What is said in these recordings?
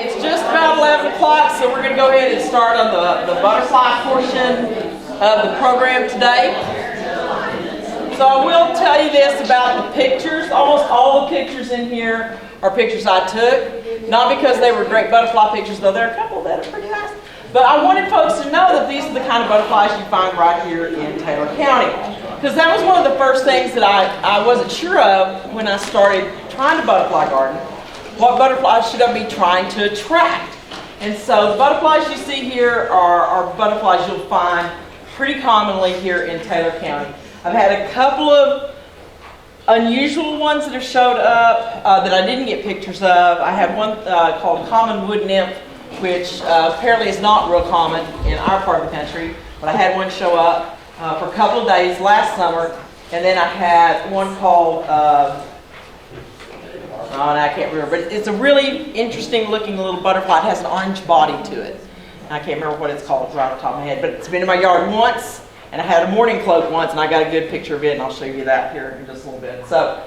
It's just about 11 o'clock, so we're going to go ahead and start on the butterfly portion of the program today. So I will tell you this about the pictures. Almost all the pictures in here are pictures I took. Not because they were great butterfly pictures, though there are a couple that are pretty nice. But I wanted folks to know that these are the kind of butterflies you find right here in Taylor County. Because that was one of the first things that I wasn't sure of when I started trying to butterfly garden. What butterflies should I be trying to attract? And so the butterflies you see here are butterflies you'll find pretty commonly here in Taylor County. I've had a couple of unusual ones that have showed up that I didn't get pictures of. I have one called common wood nymph, which apparently is not real common in our part of the country, but I had one show up for a couple of days last summer, and then I had one called I can't remember, but it's a really interesting looking little butterfly. It has an orange body to it. I can't remember what it's called right off the top of my head, but it's been in my yard once, and I had a morning cloak once, and I got a good picture of it, and I'll show you that here in just a little bit. So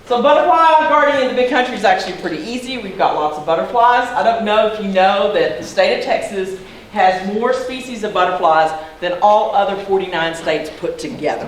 butterfly gardening in the big country is actually pretty easy. We've got lots of butterflies. I don't know if you know that the state of Texas has more species of butterflies than all other 49 states put together.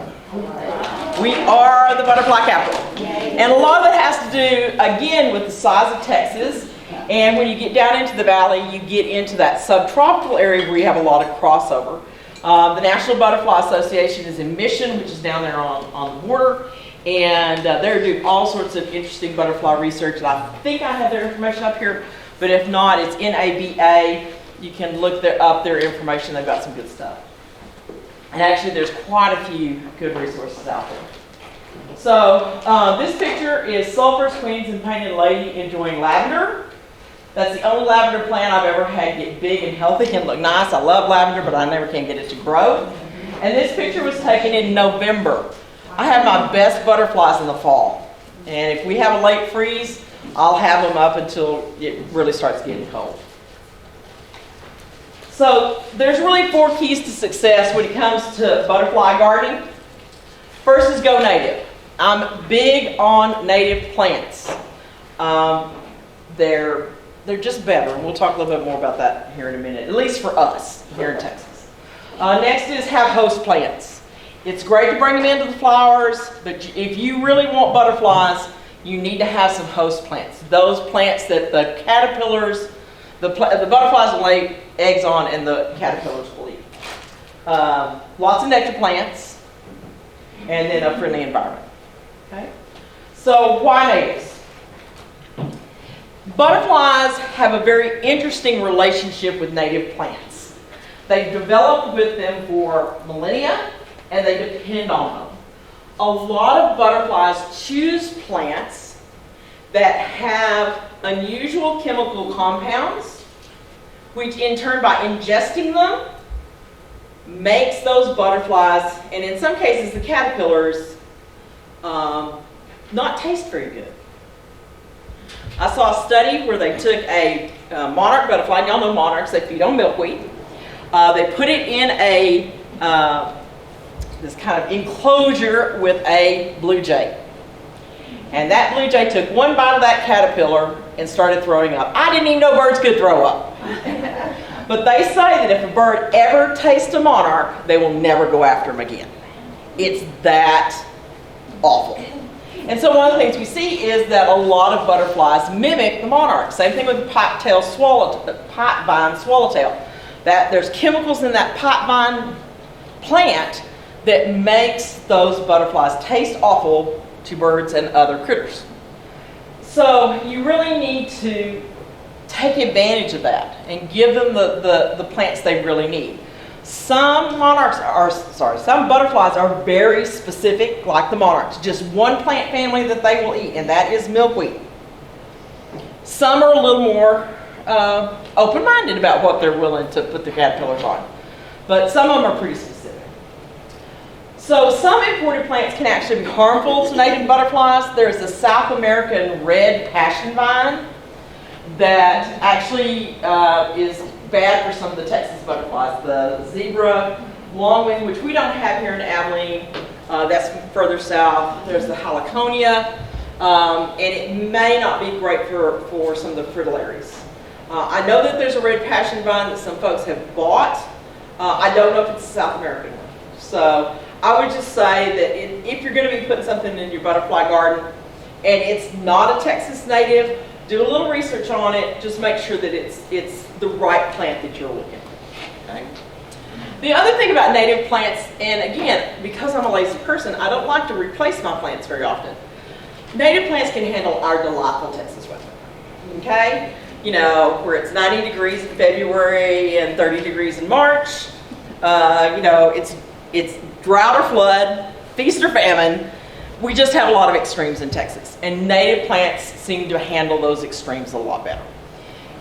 We are the butterfly capital. And a lot of it has to do, again, with the size of Texas. And when you get down into the valley, you get into that subtropical area where you have a lot of crossover. The National Butterfly Association is in Mission, which is down there on the border. And they're doing all sorts of interesting butterfly research. And I think I have their information up here. But if not, it's NABA. You can look up their information. They've got some good stuff. And actually, there's quite a few good resources out there. So this picture is Sulphur's Queen's and Painted Lady enjoying lavender. That's the only lavender plant I've ever had get big and healthy and look nice. I love lavender, but I never can get it to grow. And this picture was taken in November. I have my best butterflies in the fall. And if we have a late freeze, I'll have them up until it really starts getting cold. So there's really 4 keys to success when it comes to butterfly gardening. First is go native. I'm big on native plants. They're just better, and we'll talk a little bit more about that here in a minute, at least for us here in Texas. Next is have host plants. It's great to bring them into the flowers, but if you really want butterflies, you need to have some host plants. Those plants that the caterpillars, the butterflies will lay eggs on and the caterpillars will eat. Lots of nectar plants, and then a friendly environment. Okay? So why natives? Butterflies have a very interesting relationship with native plants. They've developed with them for millennia, and they depend on them. A lot of butterflies choose plants that have unusual chemical compounds, which in turn, by ingesting them, makes those butterflies, and in some cases the caterpillars, not taste very good. I saw a study where they took a monarch butterfly, y'all know monarchs, they feed on milkweed. They put it in this kind of enclosure with a blue jay. And that blue jay took one bite of that caterpillar and started throwing up. I didn't even know birds could throw up. But they say that if a bird ever tastes a monarch, they will never go after him again. It's that awful. And so one of the things we see is that a lot of butterflies mimic the monarch. Same thing with the pipevine swallowtail. That there's chemicals in that pipevine plant that makes those butterflies taste awful to birds and other critters. So you really need to take advantage of that and give them the plants they really need. Some butterflies are very specific, like the monarchs. Just one plant family that they will eat, and that is milkweed. Some are a little more open-minded about what they're willing to put the caterpillars on. But some of them are pretty specific. So some imported plants can actually be harmful to native butterflies. There's the South American red passion vine that actually is bad for some of the Texas butterflies. The zebra longwing, which we don't have here in Abilene, that's further south. There's the heliconia, and it may not be great for some of the fritillaries. I know that there's a red passion vine that some folks have bought. I don't know if it's a South American one. So I would just say that if you're going to be putting something in your butterfly garden and it's not a Texas native, do a little research on it. Just make sure that it's the right plant that you're looking for. Okay? The other thing about native plants, and again, because I'm a lazy person, I don't like to replace my plants very often. Native plants can handle our delightful Texas weather. Okay? You know, where it's 90 degrees in February and 30 degrees in March. You know, it's drought or flood, feast or famine. We just have a lot of extremes in Texas. And native plants seem to handle those extremes a lot better.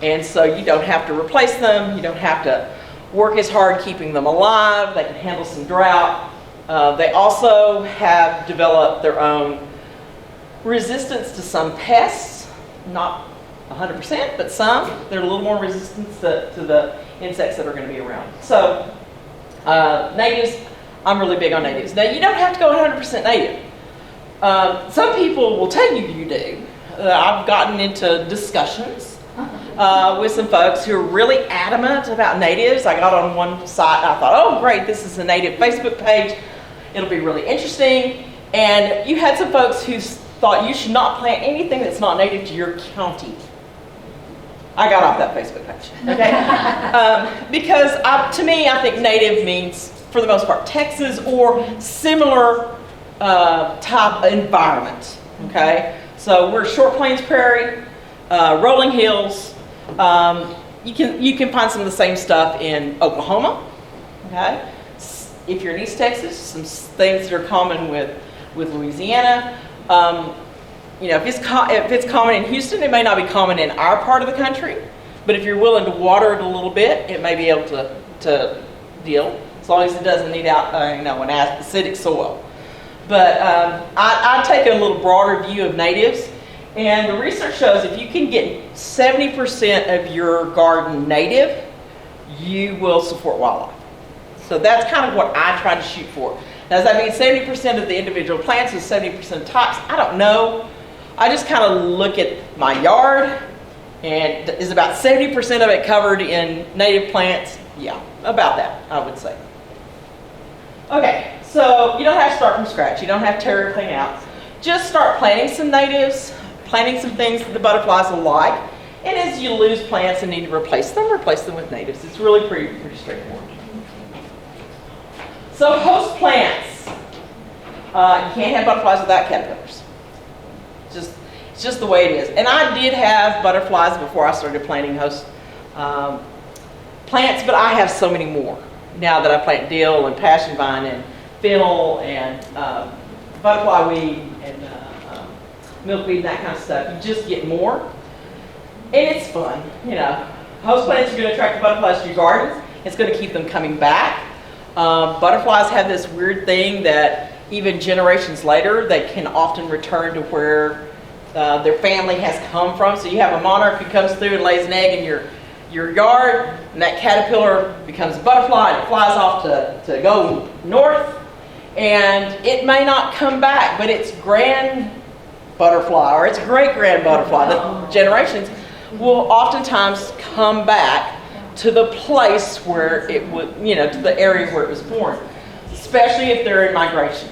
And so you don't have to replace them. You don't have to work as hard keeping them alive. They can handle some drought. They also have developed their own resistance to some pests, not 100%, but some. They're a little more resistant to the insects that are going to be around. So natives, I'm really big on natives. Now, you don't have to go 100% native. Some people will tell you you do. I've gotten into discussions with some folks who are really adamant about natives. I got on one site and I thought, oh great, this is a native Facebook page. It'll be really interesting. And you had some folks who thought you should not plant anything that's not native to your county. I got off that Facebook page, okay? Because to me, I think native means, for the most part, Texas or similar type environment, okay? So we're Short Plains Prairie, rolling hills. You can find some of the same stuff in Oklahoma, okay? If you're in East Texas, some things that are common with Louisiana. You know, if it's common in Houston, it may not be common in our part of the country, but if you're willing to water it a little bit, it may be able to deal, as long as it doesn't need out, an acidic soil. But I take a little broader view of natives, and the research shows if you can get 70% of your garden native, you will support wildlife. So that's kind of what I try to shoot for. Now, does that mean 70% of the individual plants is 70% types? I don't know. I just kind of look at my yard, and is about 70% of it covered in native plants? Yeah, about that, I would say. Okay, so you don't have to start from scratch. You don't have to tear everything out. Just start planting some natives, planting some things that the butterflies will like, and as you lose plants and need to replace them with natives. It's really pretty straightforward. So host plants. You can't have butterflies without caterpillars. It's just the way it is. And I did have butterflies before I started planting host plants, but I have so many more now that I plant dill and passion vine and fennel and butterfly weed and milkweed and that kind of stuff. You just get more, and it's fun. You know, host plants are going to attract the butterflies to your gardens. It's going to keep them coming back. Butterflies have this weird thing that even generations later, they can often return to where their family has come from. So you have a monarch who comes through and lays an egg in your yard, and that caterpillar becomes a butterfly and it flies off to go north, and it may not come back, but its grand butterfly or its great-grand butterfly, the generations, will oftentimes come back to the place where it would, to the area where it was born, especially if they're in migration.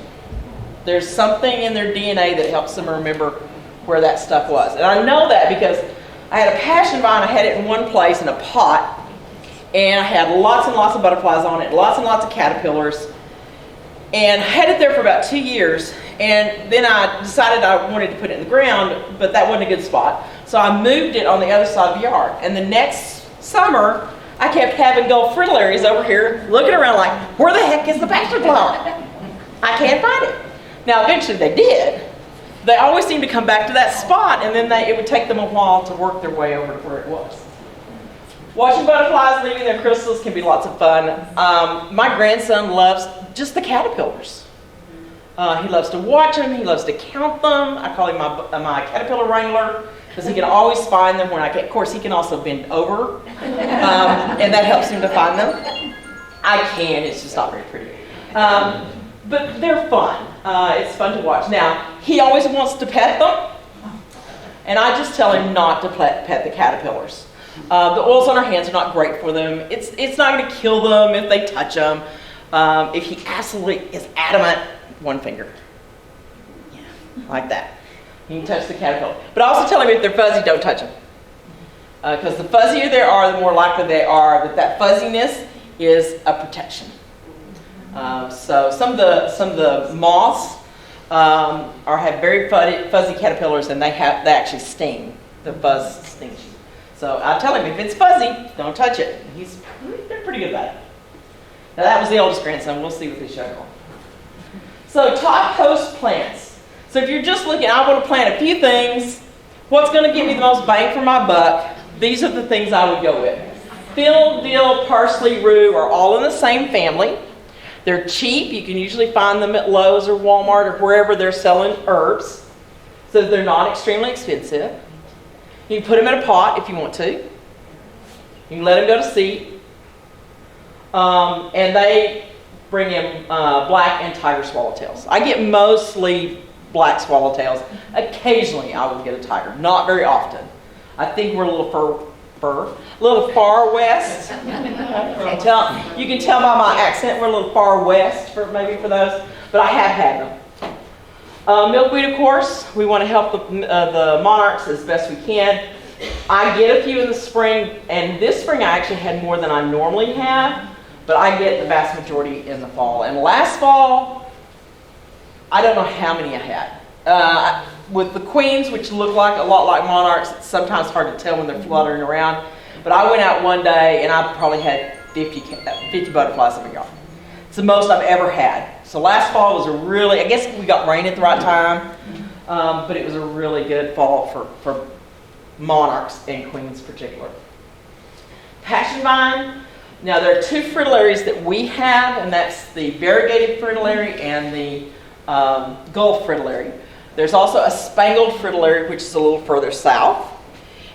There's something in their DNA that helps them remember where that stuff was. And I know that because I had a passion vine. I had it in one place in a pot, and I had lots and lots of butterflies on it, lots and lots of caterpillars, and I had it there for about 2 years. And then I decided I wanted to put it in the ground, but that wasn't a good spot. So I moved it on the other side of the yard. And the next summer, I kept having gold frillaries over here looking around like, where the heck is the passion flower? I can't find it. Now, eventually they did. They always seem to come back to that spot, and then it would take them a while to work their way over to where it was. Watching butterflies leaving their crystals can be lots of fun. My grandson loves just the caterpillars. He loves to watch them. He loves to count them. I call him my caterpillar wrangler because he can always find them when I can. Of course, he can also bend over, and that helps him to find them. I can. It's just not very pretty. But they're fun. It's fun to watch. Now, he always wants to pet them, And I just tell him not to pet the caterpillars. The oils on our hands are not great for them. It's not going to kill them if they touch them. If he absolutely is adamant, one finger. Yeah, like that. You can touch the caterpillar. But I also tell him if they're fuzzy, don't touch them. Because the fuzzier they are, the more likely they are that fuzziness is a protection. So some of the moths have very fuzzy caterpillars, and they actually sting. The fuzz stings you. So I tell him if it's fuzzy, don't touch it. They're pretty good about it. Now that was the oldest grandson. We'll see what they show on. So top host plants. So if you're just looking, I want to plant a few things. What's going to give me the most bang for my buck? These are the things I would go with. Fiddle, dill, parsley, rue are all in the same family. They're cheap. You can usually find them at Lowe's or Walmart or wherever they're selling herbs. So they're not extremely expensive. You can put them in a pot if you want to. You can let them go to seed. And they bring in black and tiger swallowtails. I get mostly black swallowtails. Occasionally I will get a tiger. Not very often. I think we're a little far west. You can tell by my accent we're a little far west maybe for those, but I have had them. Milkweed, of course, we want to help the monarchs as best we can. I get a few in the spring, and this spring I actually had more than I normally have, but I get the vast majority in the fall. And last fall, I don't know how many I had. With the queens, which look a lot like monarchs, it's sometimes hard to tell when they're fluttering around. But I went out one day and I probably had 50 butterflies in my garden. It's the most I've ever had. So last fall was I guess we got rain at the right time, but it was a really good fall for monarchs and queens in particular. Passion vine. Now there are two fritillaries that we have, and that's the variegated fritillary and the Gulf fritillary. There's also a spangled fritillary, which is a little further south,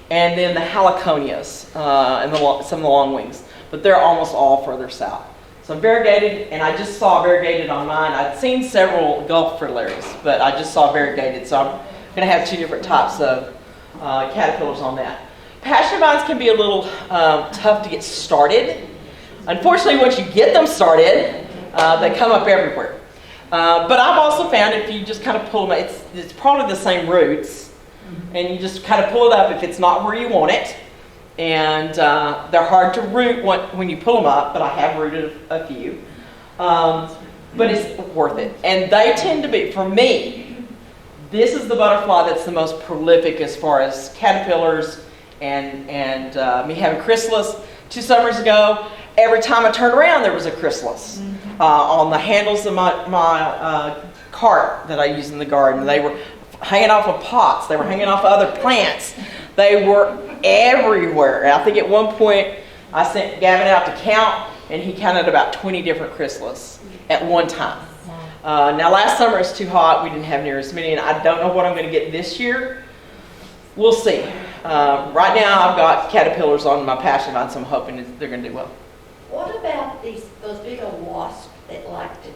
and then the haliconias and some of the long wings, but they're almost all further south. So variegated, and I just saw variegated on mine. I'd seen several Gulf fritillaries, but I just saw variegated, so I'm going to have two different types of caterpillars on that. Passion vines can be a little tough to get started. Unfortunately, once you get them started, they come up everywhere. But I've also found if you just kind of pull them, it's probably the same roots, and you just kind of pull it up if it's not where you want it. And they're hard to root when you pull them up, but I have rooted a few. But it's worth it. And they tend to be, for me, this is the butterfly that's the most prolific as far as caterpillars and me having chrysalis. 2 summers ago, every time I turned around, there was a chrysalis on the handles of my cart that I use in the garden. They were hanging off of pots. They were hanging off of other plants. They were everywhere. And I think at one point, I sent Gavin out to count, and he counted about 20 different chrysalis at one time. Now, last summer it was too hot. We didn't have near as many, and I don't know what I'm going to get this year. We'll see. Right now, I've got caterpillars on my passion vine, so I'm hoping they're going to do well. What about those big old wasps that like to?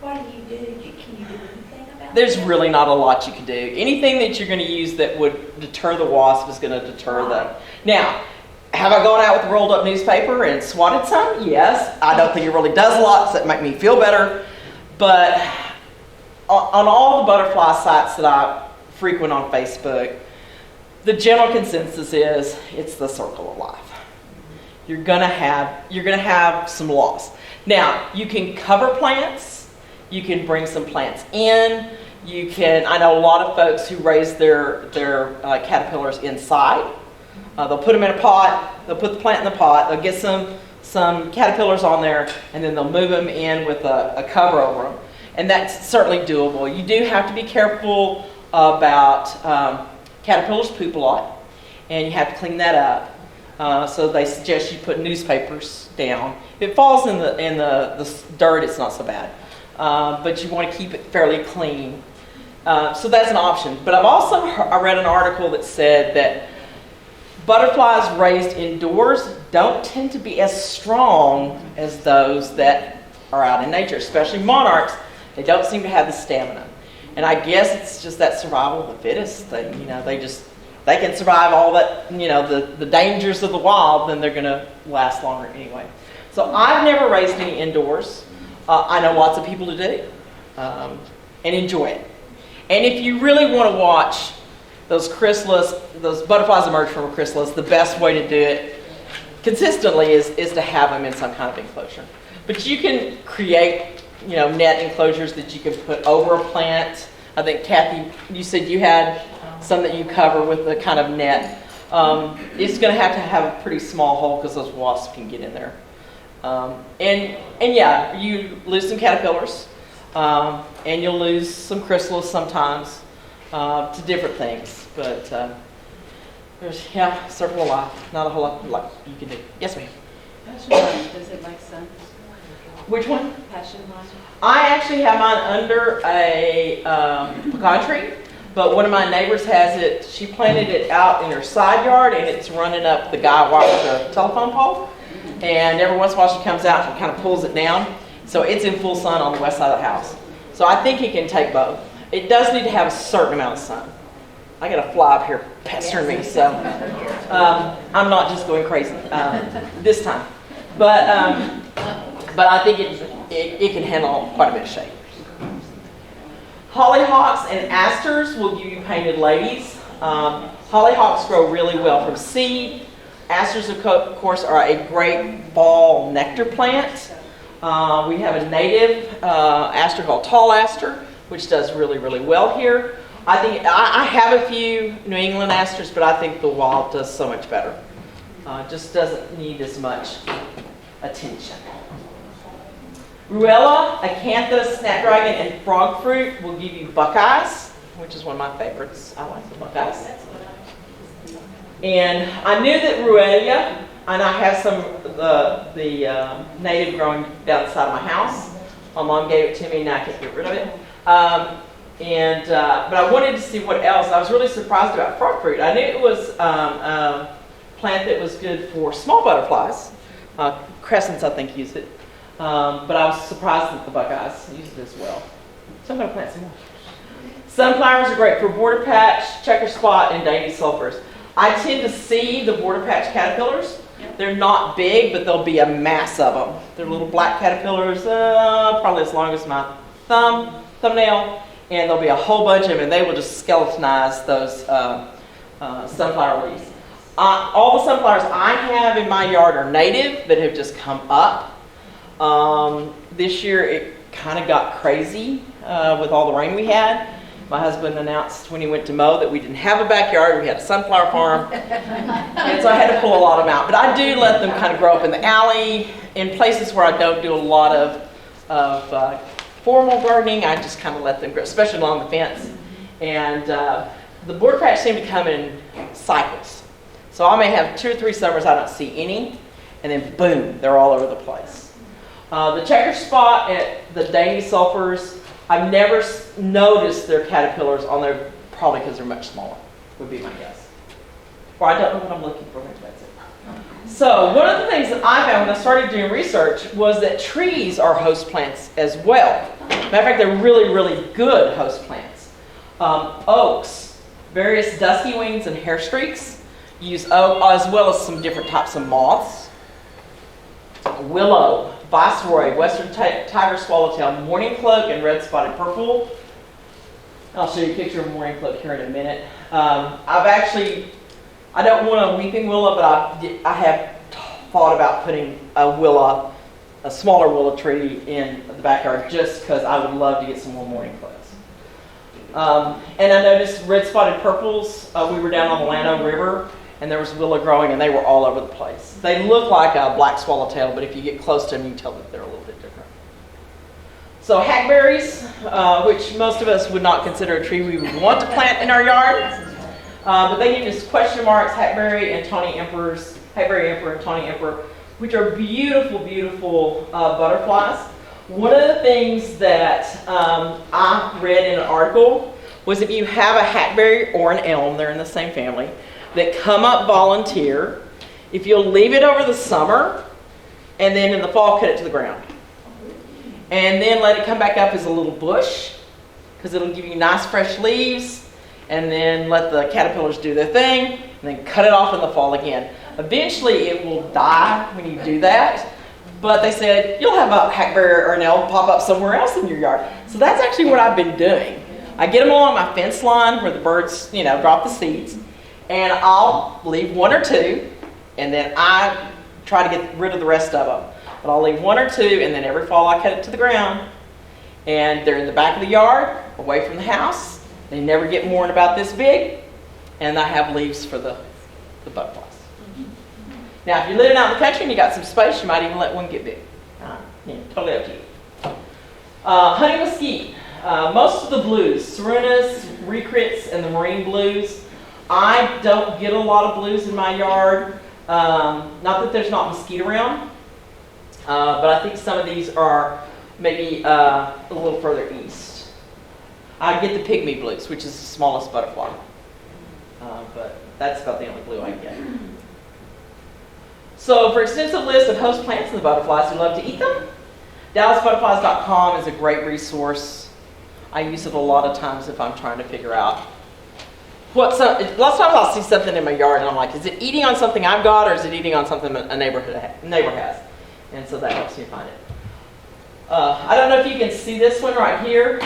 What do you do? Can you do anything about that? There's really not a lot you can do. Anything that you're going to use that would deter the wasp is going to deter them. Now, have I gone out with rolled up newspaper and swatted some? Yes. I don't think it really does a lot, so it make me feel better. But on all the butterfly sites that I frequent on Facebook, the general consensus is it's the circle of life. You're gonna have some loss. Now, you can cover plants. You can bring some plants in. I know a lot of folks who raise their caterpillars inside. They'll put them in a pot. They'll put the plant in the pot. They'll get some caterpillars on there, and then they'll move them in with a cover over them. And that's certainly doable. You do have to be careful about caterpillars poop a lot, and you have to clean that up. So they suggest you put newspapers down. If it falls in the dirt, it's not so bad. But you want to keep it fairly clean. So that's an option. But I read an article that said that butterflies raised indoors don't tend to be as strong as those that are out in nature, especially monarchs. They don't seem to have the stamina. And I guess it's just that survival of the fittest thing. You know, they can survive all that, you know, the dangers of the wild, then they're going to last longer anyway. So I've never raised any indoors. I know lots of people who do and enjoy it. And if you really want to watch those chrysalis, those butterflies emerge from a chrysalis, the best way to do it consistently is to have them in some kind of enclosure. But you can create, you know, net enclosures that you can put over a plant. I think, Kathy, you said you had some that you cover with a kind of net. It's going to have a pretty small hole because those wasps can get in there. And yeah, you lose some caterpillars, and you'll lose some chrysalis sometimes to different things. But there's, circle of life. Not a whole lot you can do. Yes, ma'am. Passion vine, does it like sun? Which one? Passion vine. I actually have mine under a pecan tree, but one of my neighbors has it. She planted it out in her side yard, and it's running up the guy wires the telephone pole. And every once in a while she comes out and kind of pulls it down. So it's in full sun on the west side of the house. So I think he can take both. It does need to have a certain amount of sun. I got a fly up here pestering me, so I'm not just going crazy this time. But I think it can handle quite a bit of shade. Hollyhocks and asters will give you painted ladies. Hollyhocks grow really well from seed. Asters, of course, are a great fall nectar plant. We have a native aster called tall aster, which does really, really well here. I think I have a few New England asters, but I think the wild does so much better. Just doesn't need as much attention. Ruella, acanthus, snapdragon, and frog fruit will give you buckeyes, which is one of my favorites. I like the buckeyes. And I knew that Ruella, and I have some of the native growing down the side of my house. My mom gave it to me, and I can't get rid of it. But I wanted to see what else. I was really surprised about frog fruit. I knew it was a plant that was good for small butterflies. Crescents, I think, use it. But I was surprised that the buckeyes use it as well. So I'm going to plant some more. Sunflowers are great for border patch, checker spot, and dainty sulfurs. I tend to see the border patch caterpillars. They're not big, but there'll be a mass of them. They're little black caterpillars, probably as long as my thumbnail, and there'll be a whole bunch of them, and they will just skeletonize those sunflower leaves. All the sunflowers I have in my yard are native that have just come up. This year it kind of got crazy with all the rain we had. My husband announced when he went to mow that we didn't have a backyard, we had a sunflower farm. And so I had to pull a lot of them out. But I do let them kind of grow up in the alley, in places where I don't do a lot of formal gardening. I just kind of let them grow, especially along the fence. And the border patch seem to come in cycles. So I may have 2 or 3 summers I don't see any, and then boom, they're all over the place. The checker spot at the dainty sulfurs, I've never noticed their caterpillars on there, probably because they're much smaller, would be my guess. Or I don't know what I'm looking for, maybe that's it. So one of the things that I found when I started doing research was that trees are host plants as well. Matter of fact, they're really, really good host plants. Oaks, various dusky wings and hair streaks, use oak, as well as some different types of moths. Willow, viceroy, western tiger swallowtail, mourning cloak, and red spotted purple. I'll show you a picture of mourning cloak here in a minute. I don't want a weeping willow, but I have thought about putting a smaller willow tree in the backyard just because I would love to get some more mourning cloaks. And I noticed red spotted purples. We were down on the Llano River, and there was willow growing, and they were all over the place. They look like a black swallowtail, but if you get close to them, you can tell that they're a little bit different. So hackberries, which most of us would not consider a tree we would want to plant in our yard, but they give us question marks, hackberry and tawny emperors, hackberry emperor and tawny emperor, which are beautiful, beautiful butterflies. One of the things that I read in an article was if you have a hackberry or an elm, they're in the same family, that come up volunteer, if you'll leave it over the summer and then in the fall cut it to the ground and then let it come back up as a little bush, because it'll give you nice fresh leaves, and then let the caterpillars do their thing, and then cut it off in the fall again. Eventually it will die when you do that, but they said you'll have a hackberry or an elm pop up somewhere else in your yard. So that's actually what I've been doing. I get them along my fence line where the birds, drop the seeds, and I'll leave one or two, and then I try to get rid of the rest of them. But I'll leave one or two, and then every fall I cut it to the ground, and they're in the back of the yard, away from the house. They never get more than about this big, and I have leaves for the butterflies. Now, if you're living out in the country and you got some space, you might even let one get big. Totally up to you. Honey mesquite. Most of the blues, Serenas, Recrits, and the marine blues. I don't get a lot of blues in my yard. Not that there's not mesquite around, but I think some of these are maybe a little further east. I get the pygmy blues, which is the smallest butterfly, but that's about the only blue I get. So for extensive list of host plants and the butterflies who love to eat them, DallasButterflies.com is a great resource. I use it a lot of times if I'm trying to figure out lots of times I'll see something in my yard and I'm like, is it eating on something I've got, or is it eating on something a neighbor has? And so that helps me find it. I don't know if you can see this one right here.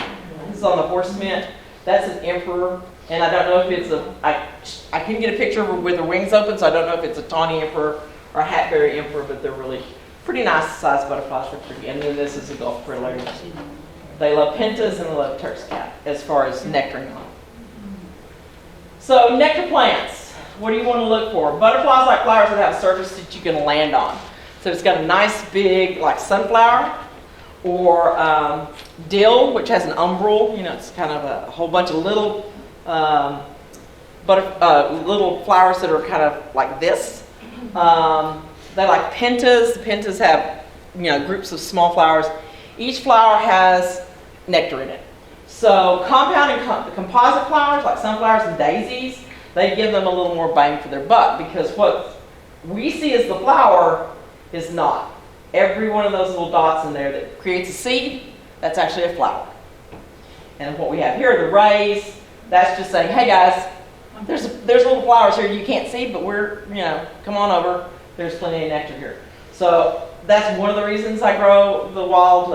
This is on the horse mint. That's an emperor, and I don't know if it's I couldn't get a picture of her with her wings open, so I don't know if it's a tawny emperor or a hackberry emperor, but they're really pretty nice sized butterflies. They're pretty. And then this is a Gulf frillary. They love pentas and they love Turk's cap as far as nectaring on. So nectar plants, what do you want to look for? Butterflies like flowers that have a surface that you can land on. So it's got a nice big, like sunflower, or dill, which has an umbel. It's kind of a whole bunch of little little flowers that are kind of like this. They like pentas. The pentas have groups of small flowers. Each flower has nectar in it. So compound and composite flowers like sunflowers and daisies, they give them a little more bang for their buck, because what we see as the flower is not. Every one of those little dots in there that creates a seed, that's actually a flower. And what we have here, the rays, that's just saying, hey guys, there's little flowers here you can't see, but we're, come on over. There's plenty of nectar here. So that's one of the reasons I grow the wild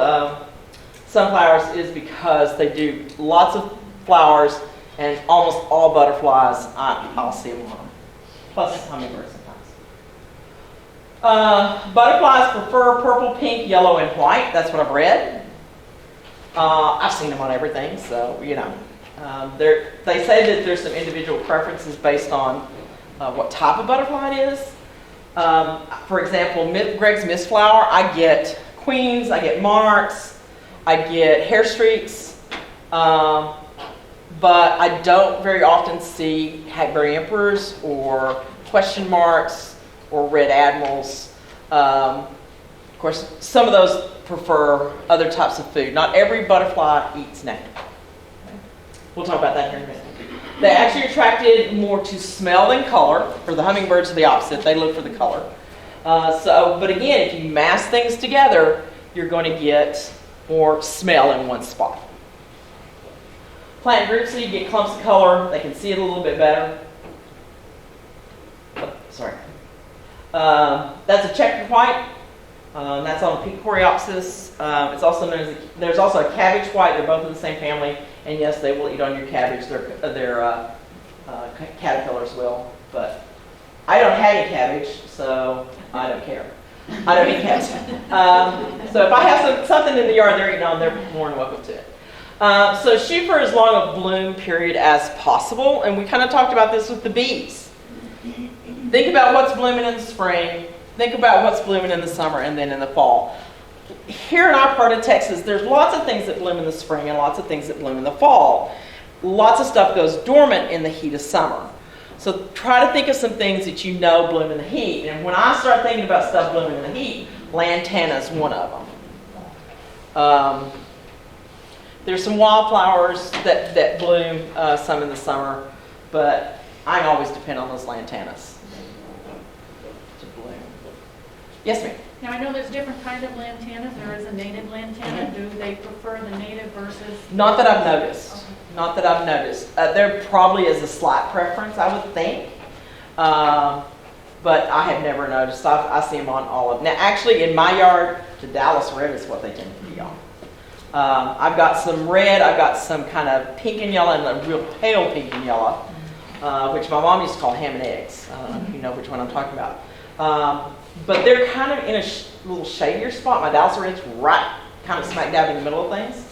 sunflowers, is because they do lots of flowers, and almost all butterflies, I'll see them on them. Plus hummingbirds sometimes. Butterflies prefer purple, pink, yellow, and white. That's what I've read. I've seen them on everything, so they say that there's some individual preferences based on what type of butterfly it is. For example, Greg's Mist Flower, I get queens, I get monarchs, I get hair streaks, but I don't very often see hackberry emperors or question marks or red admirals. Of course, some of those prefer other types of food. Not every butterfly eats nectar. We'll talk about that here in a minute. They actually attracted more to smell than color. For the hummingbirds are the opposite. They look for the color. But again, if you mass things together, you're going to get more smell in one spot. Plant groups, so you get clumps of color. They can see it a little bit better. Oh, sorry. That's a checkered white. That's on Pink Coreopsis. It's also known as there's also a cabbage white. They're both in the same family, and yes, they will eat on your cabbage. Their caterpillars will, but I don't have any cabbage, so I don't care. I don't eat cabbage. So if I have something in the yard they're eating on, they're more than welcome to it. So shoot for as long a bloom period as possible, and we kind of talked about this with the bees. Think about what's blooming in the spring. Think about what's blooming in the summer and then in the fall. Here in our part of Texas, there's lots of things that bloom in the spring and lots of things that bloom in the fall. Lots of stuff goes dormant in the heat of summer. So try to think of some things that you know bloom in the heat. And when I start thinking about stuff blooming in the heat, lantana is one of them. There's some wildflowers that bloom some in the summer, but I always depend on those lantanas. Yes, ma'am. Now, I know there's different kinds of lantanas. There is a native lantana. Do they prefer the native versus? Not that I've noticed. Not that I've noticed. There probably is a slight preference, I would think. But I have never noticed. I see them on all of them. Now, actually, in my yard, the Dallas red is what they tend to be on. I've got some red. I've got some kind of pink and yellow and a real pale pink and yellow, which my mom used to call ham and eggs. I don't know if you know which one I'm talking about. But they're kind of in a little shadier spot. My Dallas red's right kind of smack dab in the middle of things.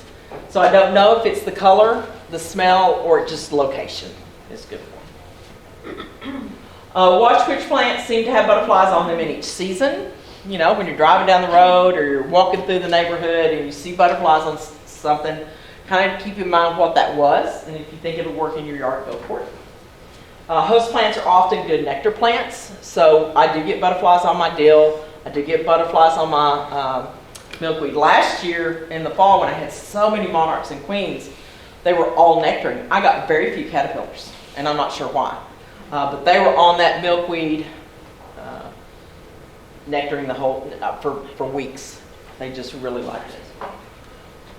So I don't know if it's the color, the smell, or just location is good for them. Watch which plants seem to have butterflies on them in each season. You know, when you're driving down the road or you're walking through the neighborhood and you see butterflies on something, kind of keep in mind what that was. And if you think it'll work in your yard, go for it. Host plants are often good nectar plants. So I do get butterflies on my dill. I do get butterflies on my milkweed. Last year in the fall when I had so many monarchs and queens, they were all nectaring. I got very few caterpillars, and I'm not sure why. But they were on that milkweed nectaring the whole, for weeks. They just really liked it.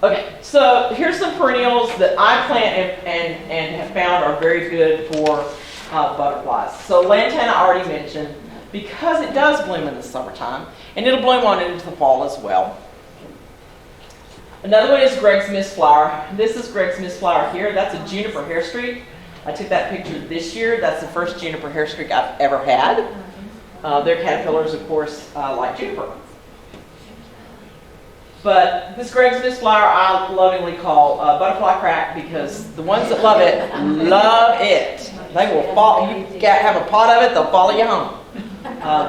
Okay, so here's some perennials that I plant and have found are very good for butterflies. So lantana I already mentioned, because it does bloom in the summertime, and it'll bloom on into the fall as well. Another one is Greg's Mistflower. This is Greg's Mistflower here. That's a juniper hair streak. I took that picture this year. That's the first juniper hair streak I've ever had. Their caterpillars, of course, like juniper. But this Greg's Mistflower I lovingly call butterfly crack, because the ones that love it. They will fall. You have a pot of it, they'll follow you home.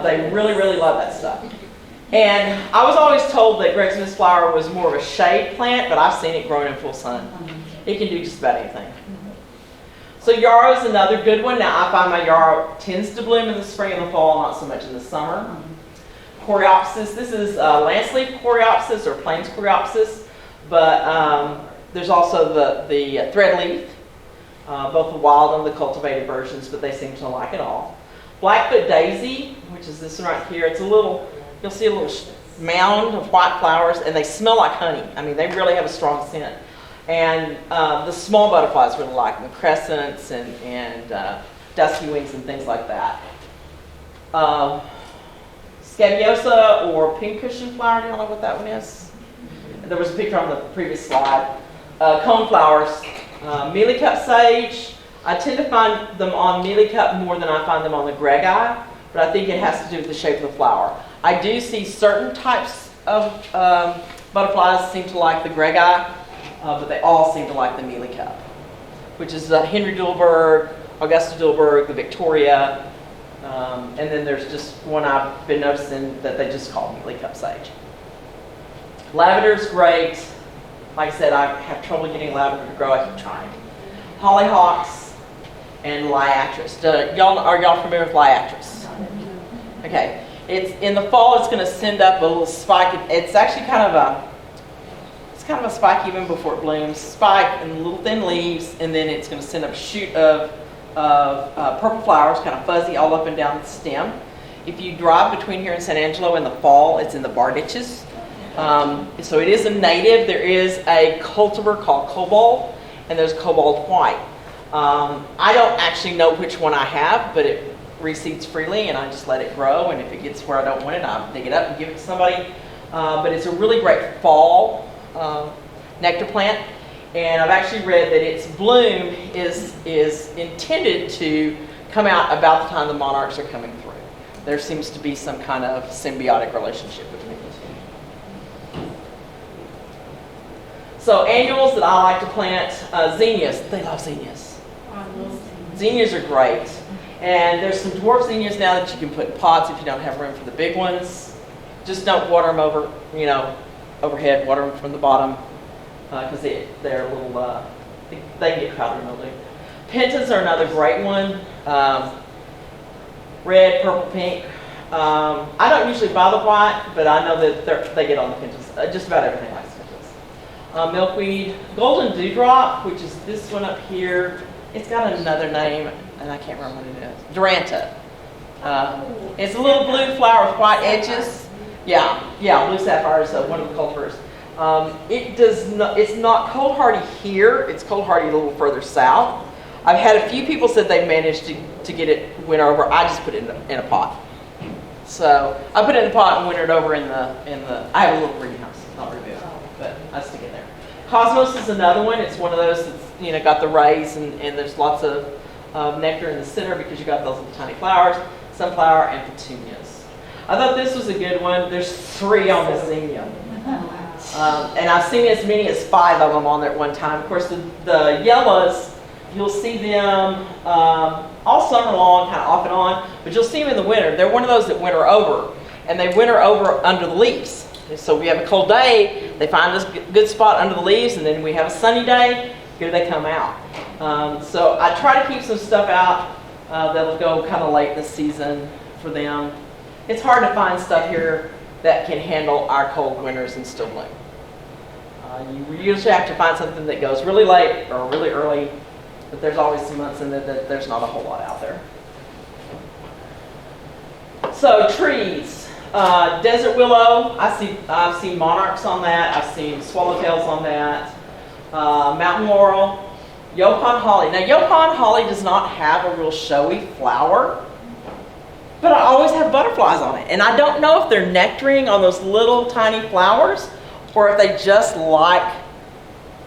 They really, really love that stuff. And I was always told that Greg's Mistflower was more of a shade plant, but I've seen it growing in full sun. It can do just about anything. So yarrow is another good one. Now I find my yarrow tends to bloom in the spring and the fall, not so much in the summer. Coreopsis, this is Lanceleaf Coreopsis or Plains Coreopsis, but there's also the threadleaf, both the wild and the cultivated versions, but they seem to like it all. Blackfoot daisy, which is this one right here, it's a little, you'll see a little mound of white flowers, and they smell like honey. I mean, they really have a strong scent. And the small butterflies really like them, crescents and dusky wings and things like that. Scabiosa or pincushion flower, do you know what that one is? There was a picture on the previous slide. Cone flowers, mealycup sage. I tend to find them on mealycup more than I find them on the gregai, but I think it has to do with the shape of the flower. I do see certain types of butterflies seem to like the gregai, but they all seem to like the mealycup, which is Henry Dulberg, Augusta Dulberg, the Victoria, and then there's just one I've been noticing that they just call mealycup sage. Lavender's great. Like I said, I have trouble getting lavender to grow. I keep trying. Hollyhocks and liatris. Are y'all familiar with liatris? Okay. It's in the fall. It's going to send up a little spike. It's actually kind of a spike even before it blooms. Spike and little thin leaves, and then it's going to send up a shoot of purple flowers, kind of fuzzy all up and down the stem. If you drive between here and San Angelo in the fall, it's in the bar ditches. So it is a native. There is a cultivar called Cobalt, and there's Cobalt White. I don't actually know which one I have, but it reseeds freely, and I just let it grow, and if it gets where I don't want it, I'll dig it up and give it to somebody. But it's a really great fall nectar plant, and I've actually read that its bloom is intended to come out about the time the monarchs are coming through. There seems to be some kind of symbiotic relationship between the two. So annuals that I like to plant, zinnias. They love zinnias. Zinnias are great. And there's some dwarf zinnias now that you can put in pots if you don't have room for the big ones. Just don't water them overhead, water them from the bottom, because they're a little, they can get powdery mildew. Pentas are another great one. Red, purple, pink. I don't usually buy the white, but I know that they get on the pentas. Just about everything likes pentas. Milkweed, golden dewdrop, which is this one up here. It's got another name, and I can't remember what it is. Duranta. It's a little blue flower with white edges. Yeah, blue sapphire is one of the cultivars. It's not cold hardy here. It's cold hardy a little further south. I've had a few people said they managed to get it winter over. I just put it in a pot. So I put it in a pot and wintered over in the. I have a little greenhouse, not very big, but I stick it there. Cosmos is another one. It's one of those that's got the rays and there's lots of nectar in the center because you got those little tiny flowers, sunflower and petunias. I thought this was a good one. There's 3 on the zinnia. And I've seen as many as 5 of them on there at one time. Of course, the yellows, you'll see them all summer long, kind of off and on, but you'll see them in the winter. They're one of those that winter over, and they winter over under the leaves. So we have a cold day, they find this good spot under the leaves, and then we have a sunny day, here they come out. So I try to keep some stuff out that'll go kind of late this season for them. It's hard to find stuff here that can handle our cold winters and still bloom. You usually have to find something that goes really late or really early, but there's always some months in it that there's not a whole lot out there. So trees, desert willow, I've seen monarchs on that, I've seen swallowtails on that, mountain laurel, Yopon holly. Now Yopon holly does not have a real showy flower, but I always have butterflies on it. And I don't know if they're nectaring on those little tiny flowers or if they just like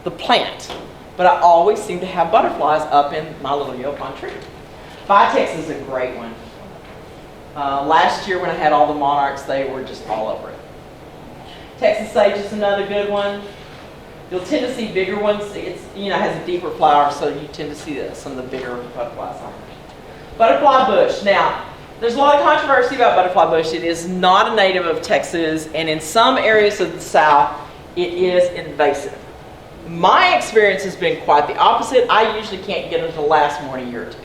the plant. But I always seem to have butterflies up in my little Yopon tree. Vitex is a great one. Last year when I had all the monarchs, they were just all over it. Texas sage is another good one. You'll tend to see bigger ones. It's has a deeper flower, so you tend to see some of the bigger butterflies on it. Butterfly bush. Now, there's a lot of controversy about butterfly bush. It is not a native of Texas, and in some areas of the South, it is invasive. My experience has been quite the opposite. I usually can't get them to last more than a year or 2.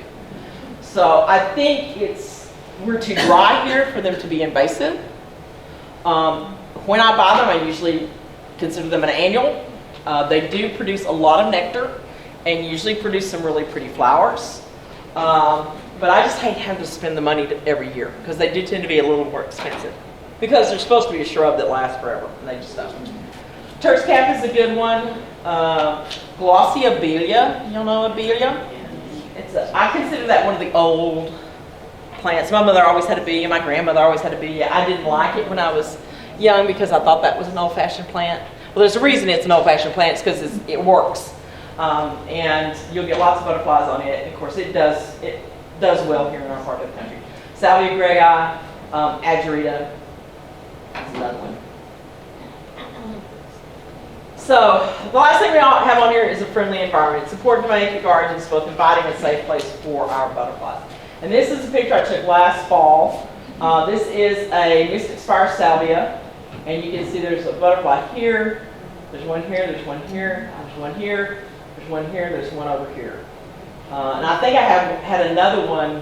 So I think we're too dry here for them to be invasive. When I buy them, I usually consider them an annual. They do produce a lot of nectar and usually produce some really pretty flowers. But I just hate having to spend the money every year because they do tend to be a little more expensive because they're supposed to be a shrub that lasts forever and they just don't. Turk's cap is a good one. Glossy abelia, y'all know abelia? I consider that one of the old plants. My mother always had abelia, my grandmother always had abelia. I didn't like it when I was young because I thought that was an old-fashioned plant. Well, there's a reason it's an old-fashioned plant. It's because it works. And you'll get lots of butterflies on it. And of course, it does well here in our part of the country. Salvia greyi, aggerita is another one. So the last thing we have on here is a friendly environment. It's important to make the gardens both inviting and safe place for our butterflies. And this is a picture I took last fall. This is a mystic spire salvia. And you can see there's a butterfly here. There's one here, there's one here, there's one here, there's one here, there's one over here. And I think I had another one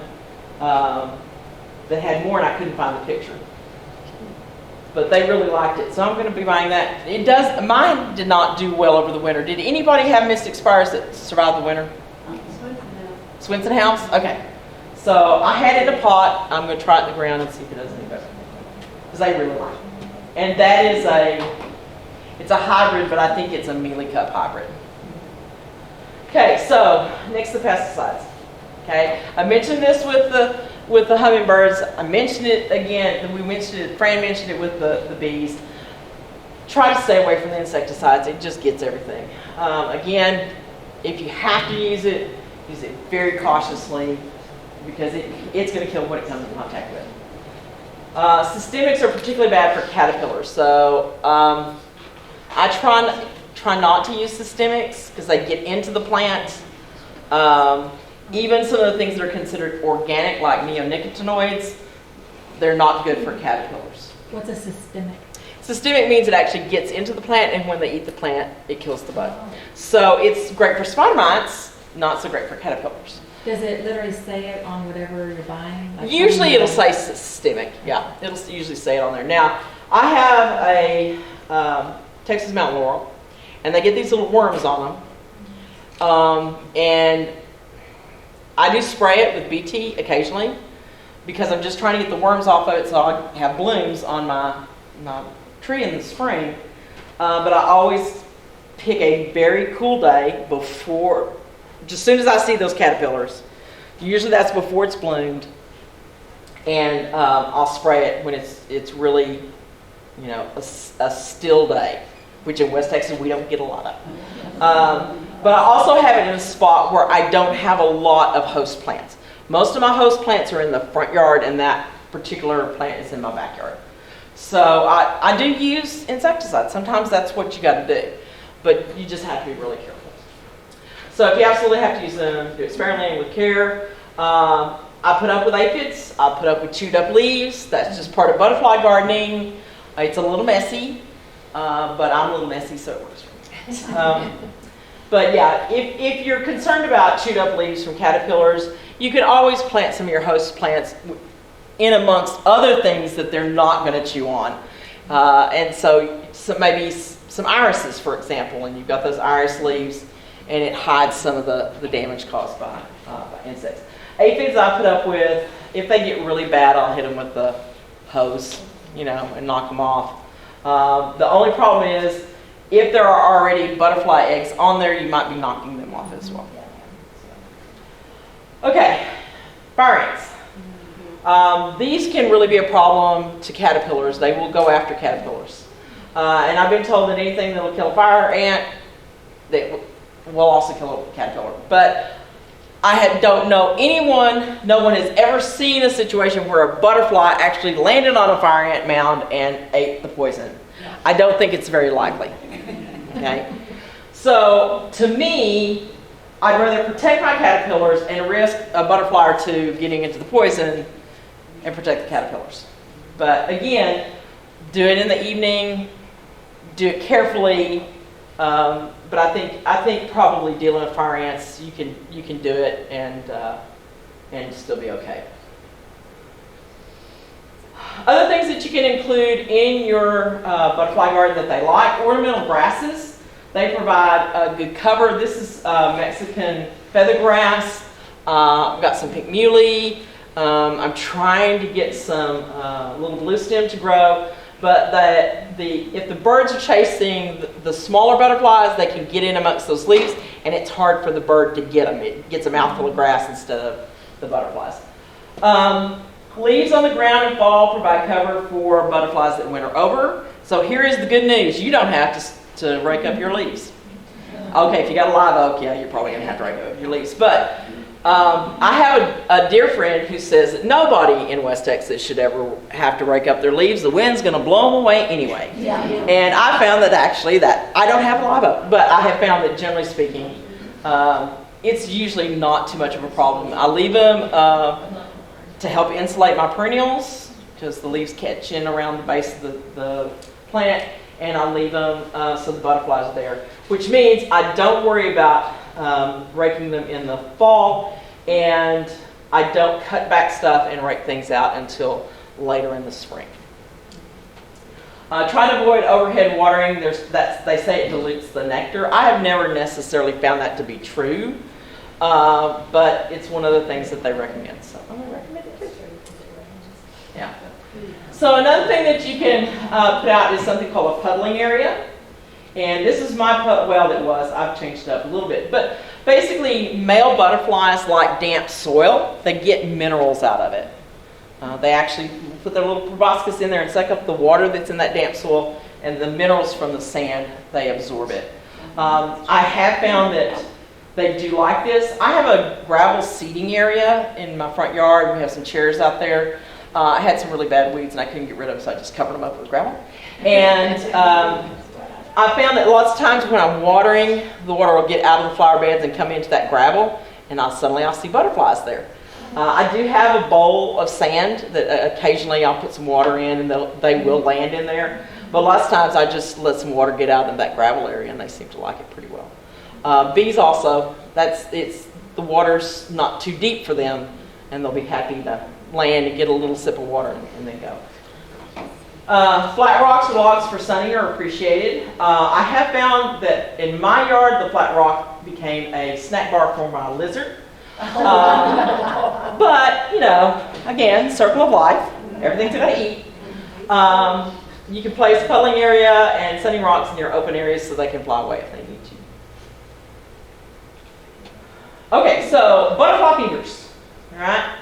that had more and I couldn't find the picture. But they really liked it, so I'm going to be buying that. Mine did not do well over the winter. Did anybody have mystic spires that survived the winter? Swinson House? Okay. So I had it in a pot. I'm going to try it in the ground and see if it does any better. Because they really like it. And that is it's a hybrid, but I think it's a mealy cup hybrid. Okay, so next the pesticides. Okay, I mentioned this with the hummingbirds. I mentioned it again. Fran mentioned it with the bees. Try to stay away from the insecticides. It just gets everything. Again, if you have to use it very cautiously because it's going to kill what it comes in contact with. Systemics are particularly bad for caterpillars. So I try not to use systemics because they get into the plant. Even some of the things that are considered organic, like neonicotinoids, they're not good for caterpillars. What's a systemic? Systemic means it actually gets into the plant, and when they eat the plant, it kills the bug. So it's great for spider mites, not so great for caterpillars. Does it literally say it on whatever you're buying? Like Usually it'll say systemic, yeah. It'll usually say it on there. Now, I have a Texas mountain laurel, and they get these little worms on them. And I do spray it with BT occasionally because I'm just trying to get the worms off of it so I have blooms on my tree in the spring. but I always pick a very cool day before, just as soon as I see those caterpillars. Usually that's before it's bloomed, and I'll spray it when it's really, you know, a still day, which in West Texas we don't get a lot of. But I also have it in a spot where I don't have a lot of host plants. Most of my host plants are in the front yard, and that particular plant is in my backyard. So I do use insecticides. Sometimes that's what you got to do, but you just have to be really careful. So if you absolutely have to use them, do it sparingly and with care. I put up with aphids. I put up with chewed up leaves. That's just part of butterfly gardening. It's a little messy, but I'm a little messy, so it works for me. But yeah, if you're concerned about chewed up leaves from caterpillars, you can always plant some of your host plants in amongst other things that they're not going to chew on. And so maybe some irises, for example, and you've got those iris leaves, and it hides some of the damage caused by insects. Aphids I put up with, if they get really bad, I'll hit them with the hose, you know, and knock them off. The only problem is, if there are already butterfly eggs on there, you might be knocking them off as well. Okay, fire ants. These can really be a problem to caterpillars. They will go after caterpillars. And I've been told that anything that will kill a fire ant, that will also kill a caterpillar. But I don't know no one has ever seen a situation where a butterfly actually landed on a fire ant mound and ate the poison. I don't think it's very likely. Okay? So, to me, I'd rather protect my caterpillars and risk a butterfly or two getting into the poison and protect the caterpillars. But again, do it in the evening, do it carefully. But I think probably dealing with fire ants, you can do it and still be okay. Other things that you can include in your butterfly garden that they like: ornamental grasses. They provide a good cover. This is Mexican feathergrass. I've got some pink muley. I'm trying to get some little blue stem to grow. But if the birds are chasing the smaller butterflies, they can get in amongst those leaves, and it's hard for the bird to get them. It gets a mouthful of grass instead of the butterflies. Leaves on the ground in fall provide cover for butterflies that winter over. So here is the good news. You don't have to rake up your leaves. Okay, if you got a live oak, yeah, you're probably going to have to rake up your leaves. But I have a dear friend who says that nobody in West Texas should ever have to rake up their leaves. The wind's going to blow them away anyway. Yeah. And I found that actually that I don't have a live oak, but I have found that generally speaking, it's usually not too much of a problem. I leave them to help insulate my perennials because the leaves catch in around the base of the plant, and I leave them so the butterflies are there, which means I don't worry about raking them in the fall, and I don't cut back stuff and rake things out until later in the spring. Try to avoid overhead watering. They say it dilutes the nectar. I have never necessarily found that to be true, but it's one of the things that they recommend. So I'm going to recommend it too. Yeah. So another thing that you can put out is something called a puddling area. And this is my I've changed it up a little bit. But basically, male butterflies like damp soil. They get minerals out of it. They actually put their little proboscis in there and suck up the water that's in that damp soil, and the minerals from the sand, they absorb it. I have found that they do like this. I have a gravel seating area in my front yard. We have some chairs out there. I had some really bad weeds and I couldn't get rid of them, so I just covered them up with gravel. And I found that lots of times when I'm watering, the water will get out of the flower beds and come into that gravel, and I'll see butterflies there. I do have a bowl of sand that occasionally I'll put some water in, and they will land in there. But lots of times I just let some water get out in that gravel area, and they seem to like it pretty well. Bees also, the water's not too deep for them, and they'll be happy to land and get a little sip of water and then go. Flat rocks or logs for sunning are appreciated. I have found that in my yard, the flat rock became a snack bar for my lizard. But, again, circle of life. Everything's going to eat. You can place puddling area and sunny rocks near open areas so they can fly away if they need to. Okay, so butterfly feeders, all right?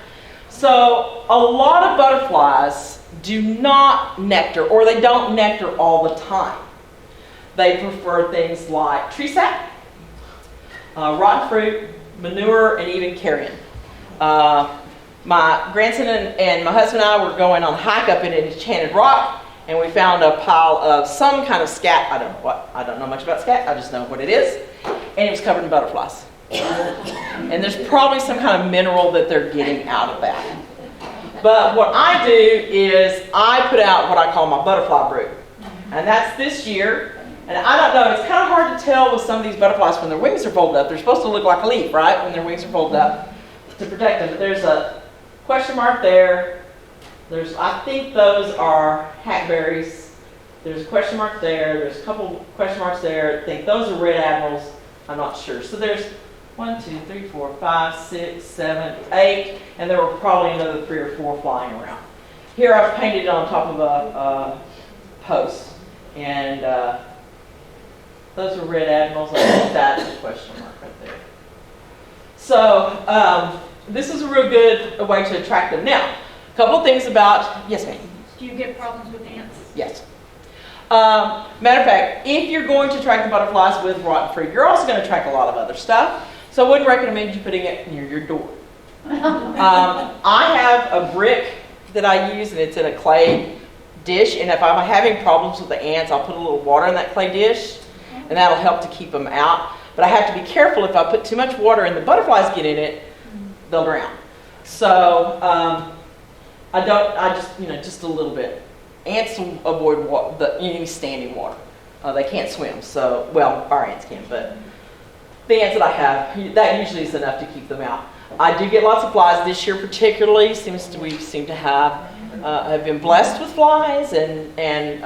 So a lot of butterflies do not nectar, or they don't nectar all the time. They prefer things like tree sap, rotten fruit, manure, and even carrion. My grandson and my husband and I were going on a hike up in an enchanted rock, and we found a pile of some kind of scat. I don't know much about scat. I just know what it is, and it was covered in butterflies. And there's probably some kind of mineral that they're getting out of that. But what I do is I put out what I call my butterfly brood, and that's this year. And I don't know, it's kind of hard to tell with some of these butterflies when their wings are folded up. They're supposed to look like a leaf, right, when their wings are folded up to protect them. But there's a question mark there. I think those are hackberries. There's a question mark there. There's a couple question marks there. I think those are red admirals. I'm not sure. So there's 1, 2, 3, 4, 5, 6, 7, 8, and there were probably another 3 or 4 flying around. Here I've painted it on top of a post, and those are red admirals. I think that's a question mark right there. So this is a real good way to attract them. Now, a couple of things about, yes ma'am? Do you get problems with ants? Yes. Matter of fact, if you're going to attract the butterflies with rotten fruit, you're also going to attract a lot of other stuff. So I wouldn't recommend you putting it near your door. I have a brick that I use, and it's in a clay dish, and if I'm having problems with the ants, I'll put a little water in that clay dish, and that'll help to keep them out. But I have to be careful. If I put too much water and the butterflies get in it, they'll drown. So just a little bit. Ants will avoid any standing water. They can't swim, so, well, our ants can, but the ants that I have, that usually is enough to keep them out. I do get lots of flies this year particularly. We seem to have been blessed with flies and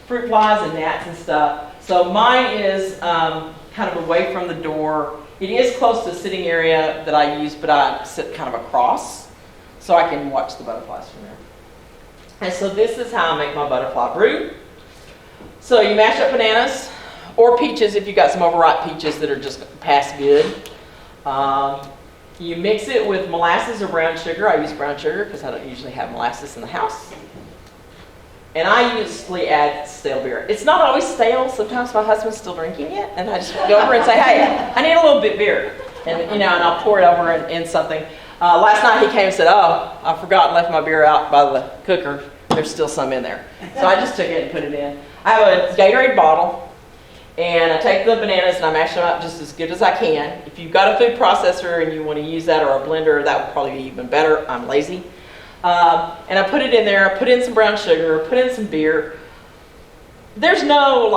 fruit flies and gnats and stuff. So mine is kind of away from the door. It is close to the sitting area that I use, but I sit kind of across so I can watch the butterflies from there. And so this is how I make my butterfly brood. So you mash up bananas or peaches if you've got some overripe peaches that are just past good. You mix it with molasses or brown sugar. I use brown sugar because I don't usually have molasses in the house. And I usually add stale beer. It's not always stale. Sometimes my husband's still drinking it, and I just go over and say, hey, I need a little bit of beer. And I'll pour it over in something. Last night he came and said, oh, I forgot and left my beer out by the cooker. There's still some in there. So I just took it and put it in. I have a Gatorade bottle, and I take the bananas and I mash them up just as good as I can. If you've got a food processor and you want to use that, or a blender, that would probably be even better. I'm lazy. And I put it in there. I put in some brown sugar, put in some beer. There's no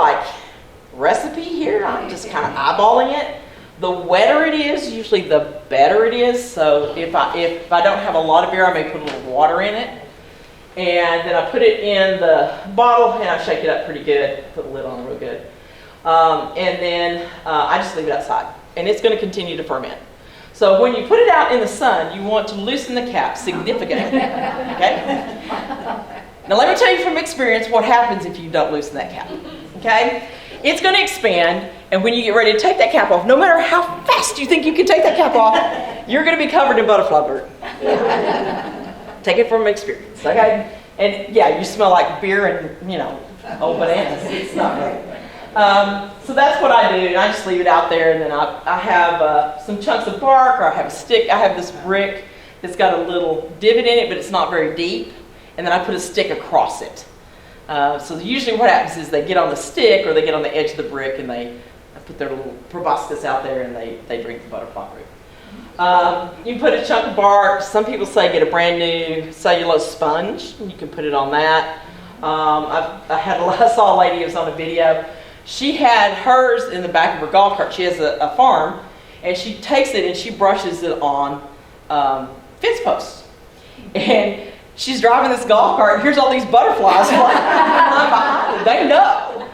recipe here. I'm just kind of eyeballing it. The wetter it is, usually the better it is. So if I don't have a lot of beer, I may put a little water in it. And then I put it in the bottle and I shake it up pretty good. Put the lid on real good. And then I just leave it outside. And it's going to continue to ferment. So when you put it out in the sun, you want to loosen the cap significantly. Okay? Now let me tell you from experience what happens if you don't loosen that cap. Okay? It's going to expand, and when you get ready to take that cap off, no matter how fast you think you can take that cap off, you're going to be covered in butterfly dirt. Take it from experience, okay? And yeah, you smell like beer and, old bananas. It's not great. So that's what I do, and I just leave it out there, and then I have some chunks of bark, or I have a stick. I have this brick that's got a little divot in it, but it's not very deep, and then I put a stick across it. So usually what happens is they get on the stick or they get on the edge of the brick and they put their little proboscis out there and they drink the butterfly root. You can put a chunk of bark. Some people say get a brand new cellulose sponge. You can put it on that. I saw a lady who was on a video. She had hers in the back of her golf cart. She has a farm, and she takes it and she brushes it on fence posts. And she's driving this golf cart, and here's all these butterflies flying behind her. They know.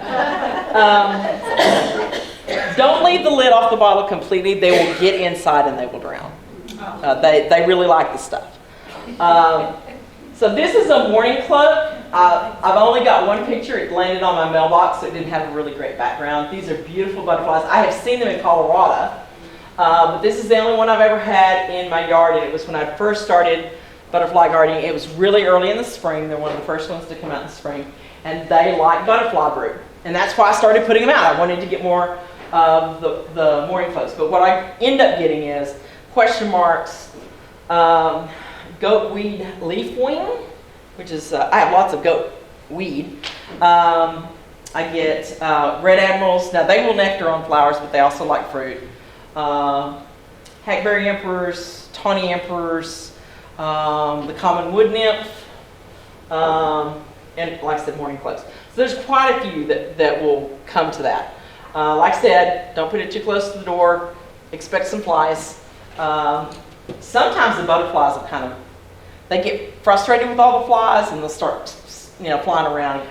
Don't leave the lid off the bottle completely. They will get inside and they will drown. They really like the stuff. So this is a morning cloak. I've only got one picture. It landed on my mailbox, so it didn't have a really great background. These are beautiful butterflies. I have seen them in Colorado, but this is the only one I've ever had in my yard, and it was when I first started butterfly gardening. It was really early in the spring. They're one of the first ones to come out in the spring, and they like butterfly brood. And that's why I started putting them out. I wanted to get more of the morning cloaks. But what I end up getting is question marks, goat weed leaf wing, which is, I have lots of goat weed. I get red admirals. Now they will nectar on flowers, but they also like fruit. Hackberry emperors, tawny emperors, the common wood nymph, and like I said, morning cloaks. So there's quite a few that will come to that. Like I said, don't put it too close to the door. Expect some flies. Sometimes the butterflies will they get frustrated with all the flies and they'll start, flying around and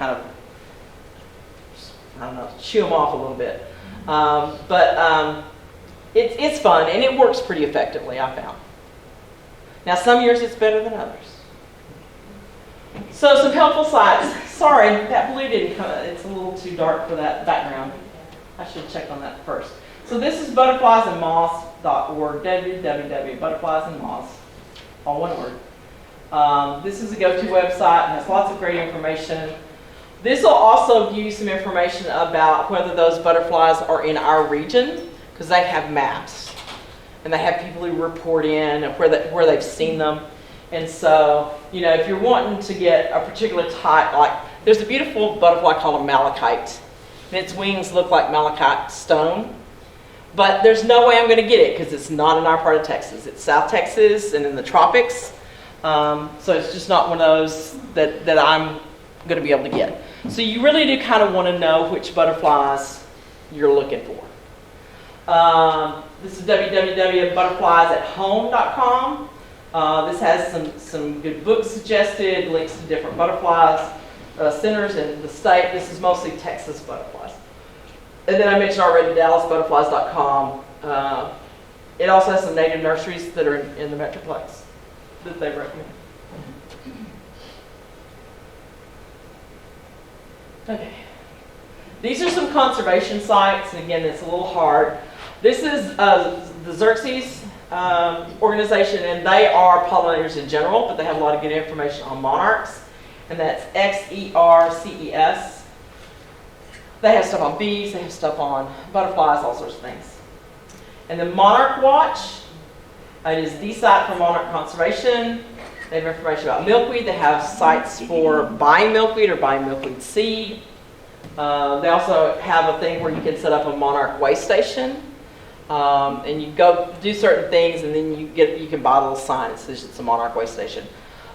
shoo them off a little bit. But it's fun and it works pretty effectively, I found. Now some years it's better than others. So some helpful sites. Sorry, that blue didn't come. It's a little too dark for that background. I should have checked on that first. So this is butterfliesandmoths.org, www.butterfliesandmoths, all one word. This is a go-to website and has lots of great information. This will also give you some information about whether those butterflies are in our region, because they have maps. And they have people who report in and where they've seen them. And so, if you're wanting to get a particular type, like there's a beautiful butterfly called a malachite. And its wings look like malachite stone. But there's no way I'm going to get it because it's not in our part of Texas. It's South Texas and in the tropics. So it's just not one of those that I'm going to be able to get. So you really do kind of want to know which butterflies you're looking for. This is www.butterfliesathome.com. This has some good books suggested, links to different butterflies centers in the state. This is mostly Texas butterflies. And then I mentioned already DallasButterflies.com. It also has some native nurseries that are in the Metroplex that they recommend. Okay. These are some conservation sites, and again, it's a little hard. This is the Xerces organization, and they are pollinators in general, but they have a lot of good information on monarchs, and that's XERCES. They have stuff on bees, they have stuff on butterflies, all sorts of things. And then Monarch Watch, it is the site for monarch conservation. They have information about milkweed. They have sites for buying milkweed or buying milkweed seed. They also have a thing where you can set up a monarch way station. And you go do certain things, and then you can buy a little sign that says it's a monarch way station.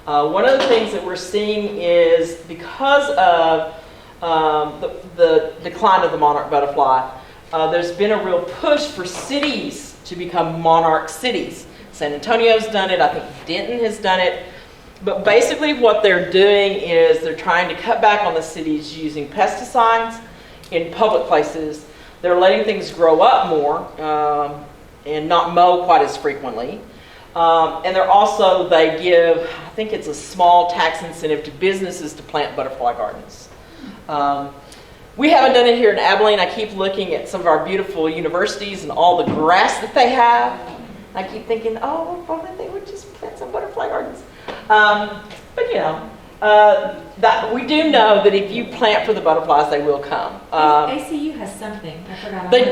One of the things that we're seeing is because of the decline of the monarch butterfly, there's been a real push for cities to become monarch cities. San Antonio's done it. I think Denton has done it. But basically what they're doing is they're trying to cut back on the cities using pesticides in public places. They're letting things grow up more and not mow quite as frequently. And they give, I think it's a small tax incentive to businesses to plant butterfly gardens. We haven't done it here in Abilene. I keep looking at some of our beautiful universities and all the grass that they have. I keep thinking, oh, why don't they would just plant some butterfly gardens? But that we do know that if you plant for the butterflies, they will come. ACU has something. I forgot. They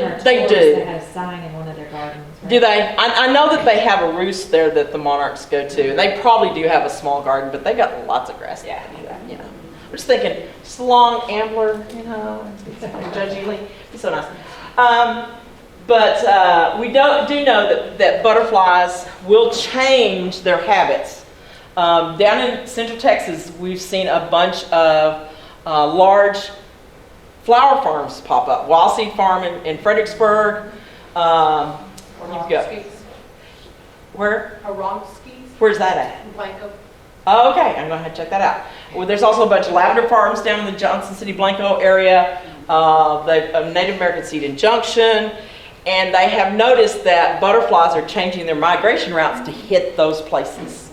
do. They had a sign in one of their gardens. Right? Do they? I know that they have a roost there that the monarchs go to. They probably do have a small garden, but they got lots of grass. Yeah. I'm just thinking, just a long ambler, Judge Ely. It's so nice. But we do know that butterflies will change their habits. Down in Central Texas, we've seen a bunch of large flower farms pop up. Wild Seed Farm in Fredericksburg. Where? Where's that at? Blanco. Oh, okay, I'm going to have to check that out. Well, there's also a bunch of lavender farms down in the Johnson City Blanco area. They have Native American Seed in Junction. And they have noticed that butterflies are changing their migration routes to hit those places.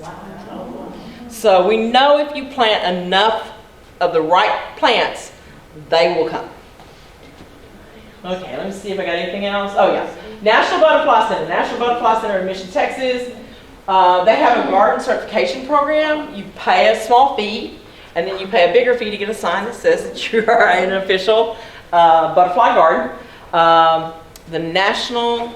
So we know if you plant enough of the right plants, they will come. Okay, let me see if I got anything else. Oh yeah, National Butterfly Center. National Butterfly Center in Mission, Texas. They have a garden certification program. You pay a small fee, and then you pay a bigger fee to get a sign that says that you are an official butterfly garden. The National,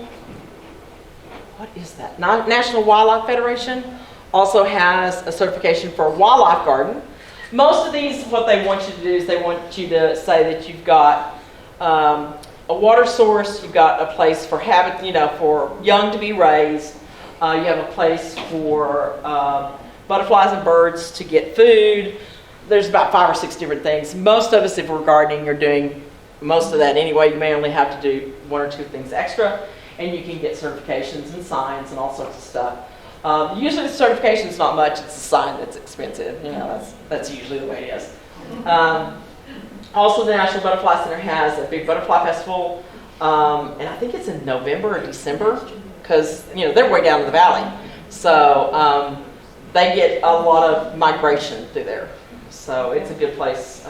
what is that? National Wildlife Federation also has a certification for a wildlife garden. Most of these, what they want you to do is they want you to say that you've got a water source, you've got a place for for young to be raised, you have a place for butterflies and birds to get food. There's about 5 or 6 different things. Most of us, if we're gardening, are doing most of that anyway. You may only have to do 1 or 2 things extra, and you can get certifications and signs and all sorts of stuff. Usually the certification's not much, it's the sign that's expensive. That's usually the way it is. Also, the National Butterfly Center has a big butterfly festival, and I think it's in November or December, because they're way down in the valley. So they get a lot of migration through there. So it's a good place.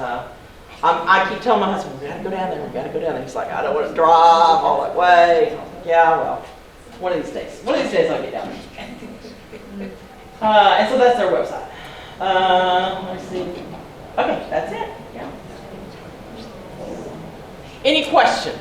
I keep telling my husband, we gotta go down there, we gotta go down there. He's like, I don't want to drive all that way. Yeah, well, one of these days I'll get down there. And so that's their website. Let me see. Okay, that's it. Yeah. Any questions?